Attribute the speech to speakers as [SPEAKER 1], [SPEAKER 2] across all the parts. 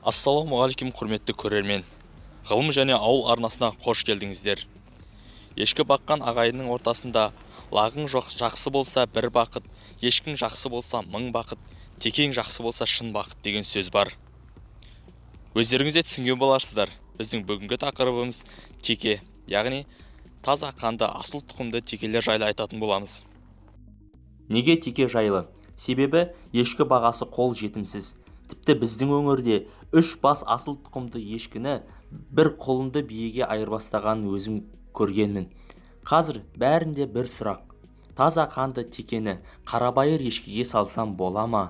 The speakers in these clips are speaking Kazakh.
[SPEAKER 1] Ассалаумағалейкум құрметті көрермен. Ғылым және ауыл арнасына қош келдіңіздер. Ешкі баққан ағайынның ортасында лағың жақсы болса бір бақыт, ешкің жақсы болса мың бақыт, текең жақсы болса шын бақыт деген сөз бар. Өздеріңіз де түсінген боларсыздар. Біздің бүгінгі тақырыбымыз теке, яғни таза қанды асыл тұқымды текелер жайлы айтатын боламыз.
[SPEAKER 2] Неге теке жайлы? Себебі ешкі бағасы қол жетімсіз. Тіпті біздің өңірде 3 бас асыл тұқымды ешкіні бір қолынды биеге айырбастағанын өзім көргенмін. Қазір бәрінде бір сұрақ. Таза қанды текені қарабайыр ешкіге салсам бола ма?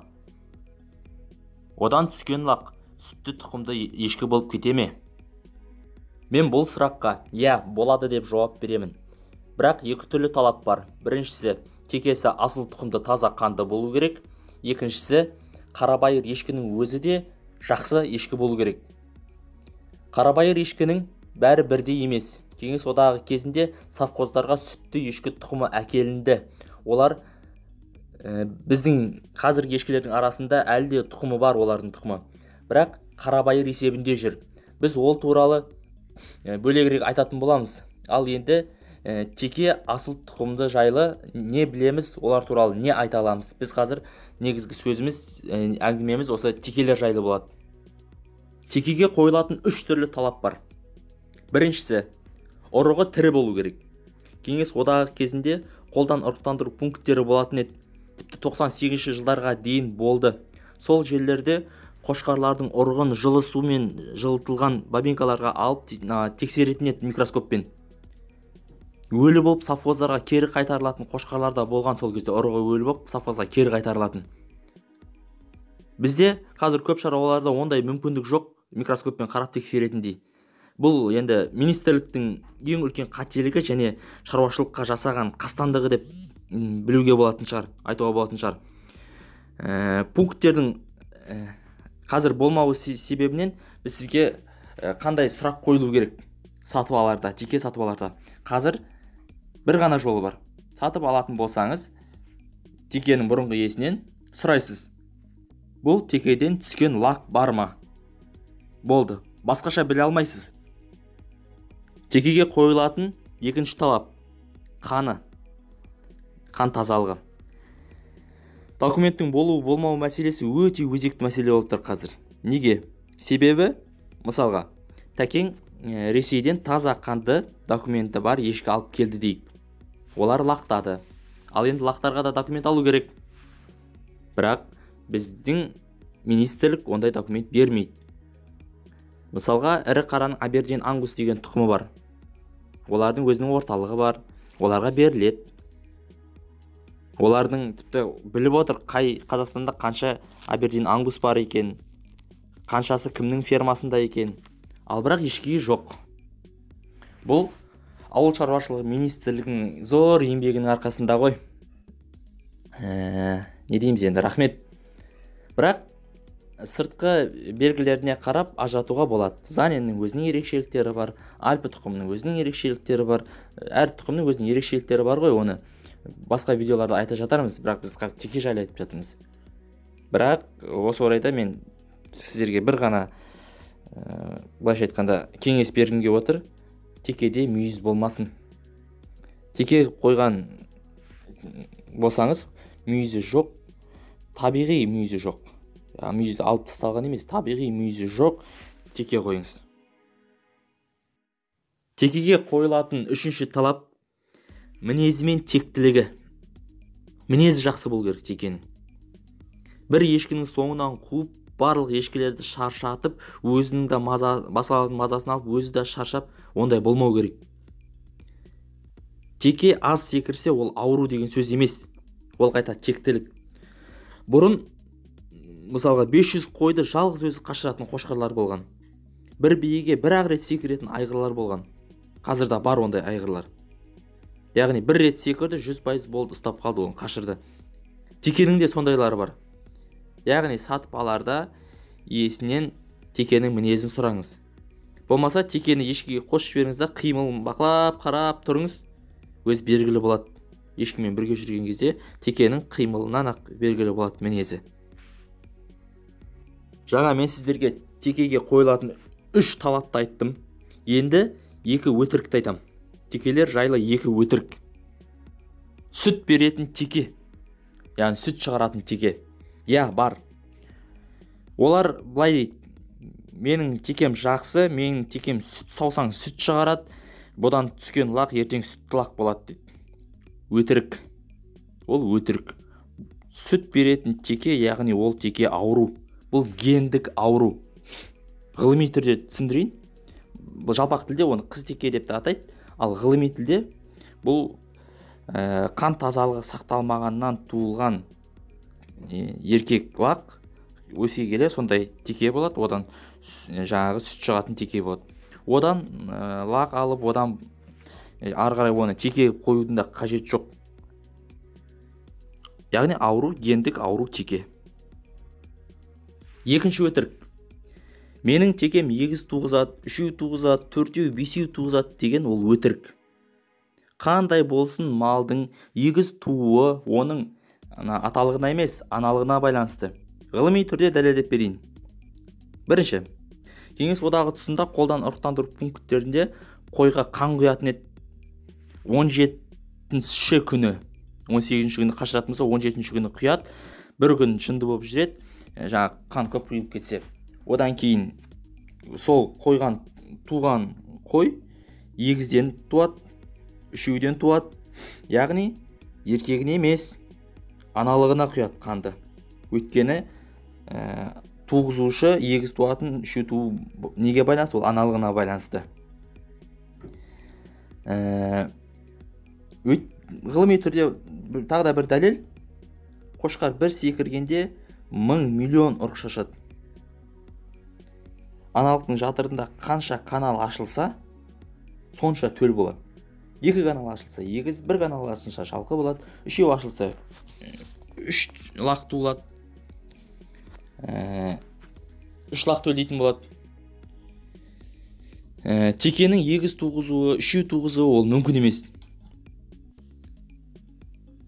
[SPEAKER 2] Одан түскен лақ сүтті тұқымды ешкі болып кете ме? Мен бұл сұраққа «Я, болады» деп жауап беремін. Бірақ екі түрлі талап бар. Біріншісі, текесі асыл тұқымды таза қанды болу керек. Екіншісі, қарабайыр ешкінің өзі де жақсы ешкі болу керек. Қарабайыр ешкінің бәрі бірдей емес. Кеңес одағы кезінде совхоздарға сүтті ешкі тұқымы әкелінді. Олар біздің қазіргі ешкілердің арасында әлі де тұқымы бар, олардың тұқымы. Бірақ қарабайыр есебінде жүр. Біз ол туралы бөлегірек айтатын боламыз. Ал енді теке асыл тұқымды жайлы не білеміз, олар туралы не айта аламыз? Біз қазір негізгі сөзіміз, әңгімеміз осы текелер жайлы болады. Текеге қойылатын 3 түрлі талап бар. Біріншісі, ұрығы тірі болу керек. Кеңес одағы кезінде қолдан ұрықтандыру пункттері болатын еді. Тіпті 98 жылдарға дейін болды. Сол жерлерде қошқарлардың ұрығын жылы сумен жылытылған бабинкаларға алып тексеретін еді микроскоппен. Өлі болып совхоздарға кері қайтарылатын қошқарлар да болған сол кезде. Ұрығы өлі болып совхозға кері қайтарылатын. Бізде қазір көп шаруаларда ондай мүмкіндік жоқ, микроскоппен қарап тексеретіндей. Бұл енді министрліктің ең үлкен қателігі және шаруашылыққа жасаған қастандығы деп білуге болатын шығар, айтуға болатын шығар. Пункттердің қазір болмауы себебінен біз сізге қандай сұрақ қойылу керек сатып аларда, теке сатып аларда. Қазір бір ғана жолы бар. Сатып алатын болсаңыз, текенің бұрынғы иесінен сұрайсыз. Бұл текеден түскен лақ бар ма? Болды. Басқаша біле алмайсыз. Текеге қойылатын екінші талап қаны. Қан тазалығы. Документтің болу болмау мәселесі өте өзекті мәселе болып тұр қазір. Неге? Себебі, мысалға, тәкең Ресейден таза қанды документі бар ешкі алып келді дейік. Олар лақтады. Ал енді лақтарға да документ алу керек. Бірақ біздің министрлік ондай документ бермейді. Мысалға, ірі қараның Абердин Ангус деген тұқымы бар. Олардың өзінің орталығы бар. Оларға беріледі. Олардың тіпті біліп отыр, қай Қазақстанда қанша Абердин Ангус бар екен, қаншасы кімнің фермасында екен. Ал бірақ ешкіге жоқ. Бұл ауыл шаруашылығы министрлігінің зор еңбегінің арқасында ғой. Не дейміз енді, рахмет. Бірақ сыртқы белгілеріне қарап ажыратуға болады. Заненің өзінің ерекшеліктері бар, Альпі тұқымының өзінің ерекшеліктері бар. Әр тұқымның өзінің ерекшеліктері бар ғой, оны басқа видеоларда айта жатармыз, бірақ біз қазір теке жайлы айтып жатырмыз. Бірақ осы орайда мен сіздерге бір ғана былайша айтқанда кеңес бергімге отыр. Текеде мүйіз болмасын. Теке қойған болсаңыз, мүйізі жоқ, табиғи мүйізі жоқ. Мүйізді алып тасталған емес, табиғи мүйізі жоқ, теке қойыңыз. Текеге қойылатын үшінші талап мінезі мен тектілігі. Мінезі жақсы болу керек текенің. Бір ешкінің соңынан қуып, барлық ешкілерді шаршатып, өзінің де басқалардың мазасын алып, өзі де шаршап, ондай болмау керек. Теке аз секірсе, ол ауру деген сөз емес. Ол қайта тектілік. Бұрын, мысалға, 500 қойды жалғыз өзі қашыратын қошқарлар болған. Бір биеге бір-ақ рет секіретін айғырлар болған. Қазір де бар ондай айғырлар. Яғни бір рет секірді, 100% болды, ұстап қалды, оны қашырды. Текенің де сондайлары бар. Яғни сатып аларда иесінен текенің мінезін сұраңыз. Болмаса текені ешкіге қосып жіберіңіз де қимылын бақылап, қарап тұрыңыз. Өз белгілі болады. Ешкімен бірге жүрген кезде текенің қимылынан ақ белгілі болады мінезі. Жаңа мен сіздерге текеге қойылатын 3 талапты айттым. Енді 2 өтірікті айтам. Текелер жайлы 2 өтірік. Сүт беретін теке, яғни сүт шығаратын теке. Я, бар. Олар былай дейді: менің текем жақсы, менің текем сүт саусаң сүт шығарады, бұдан түскен лақ ертең сүтті лақ болады дейді. Өтірік. Ол өтірік. Сүт беретін теке, яғни ол теке ауру. Бұл гендік ауру. Ғылыми түрде түсіндірейін. Бұл жалпақ тілде оны қыз теке деп те атайды, ал ғылыми тілде бұл қан тазалығы сақталмағаннан туылған еркек лақ өсе келе сондай теке болады, одан жаңағы сүт шығатын теке болады. Одан лақ алып, одан ары қарай оны теке қоюдың да қажет жоқ. Яғни ауру, гендік ауру теке. Екінші өтірік: менің текем егіз туғызады, үшеу туғызады, төртеу, бесеу туғызады деген ол өтірік. Қандай болсын малдың егіз тууы оның аталығына емес, аналығына байланысты. Ғылыми түрде дәлелдеп берейін. Бірінші, Кеңес одағы тұсында қолдан ұрықтандыру пункттерінде қойға қан құятын еді. 17-ші күні, 18-ші күні қашыратын болса, 17-ші күні құяды. Бір күн жынды болып жүреді, жаңа қан көп құйылып кетсе. Одан кейін сол қойған туған қой егізден туады, үшеуден туады. Яғни еркегіне емес, аналығына құяды қанды. Өйткені туғызушы егіз туатын, үшеу туу неге байланысты? Ол аналығына байланысты. Ғылыми түрде тағы да бір дәлел: қошқар бір секіргенде 1000-миллион ұрық шашады. Аналықтың жатырында қанша канал ашылса, сонша төл болады. 2 канал ашылса егіз, 1 канал ашылса шалқы болады, 3 ашылса 3 лақ туылады. 3 лақ төлейтін болады. Текенің егіз туғызуы, 3 туғызуы ол мүмкін емес.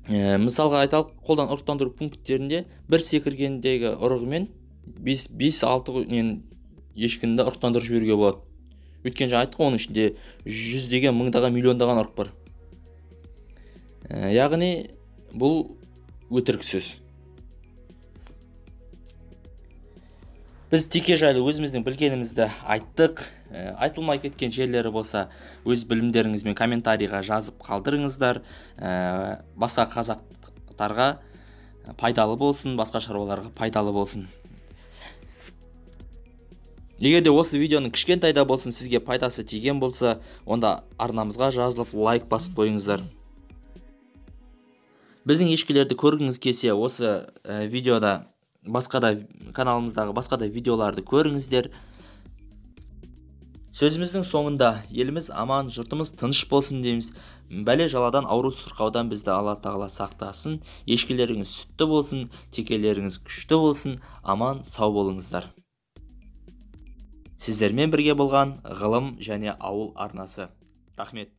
[SPEAKER 2] Мысалға айталық, қолдан ұрықтандыру пункттерінде бір секіргендегі ұрығымен 5-6 ешкінді ұрықтандырып жіберуге болады. Өткен жаңа айттық, оның ішінде 100-деген, 1000-даған, миллиондаған ұрық бар. Яғни бұл өтірік сөз. Біз теке жайлы өзіміздің білгенімізді айттық. Айтылмай кеткен жерлері болса, өз білімдеріңізбен комментарийға жазып қалдырыңыздар. Басқа қазақтарға пайдалы болсын, басқа шаруаларға пайдалы болсын. Егер де осы видеоның кішкентай да болсын сізге пайдасы тиген болса, онда арнамызға жазылып лайк басып қойыңыздар. Біздің ешкілерді көргіңіз келсе, осы видеода каналымыздағы басқа да видеоларды көріңіздер. Сөзіміздің соңында еліміз аман, жұртымыз тыныш болсын дейміз. Бәле жаладан, ауру сырқаудан бізді Алла тағала сақтасын. Ешкілеріңіз сүтті болсын, текелеріңіз күшті болсын. Аман, сау болыңыздар. Сіздермен бірге болған ғылым және ауыл арнасы. Рахмет.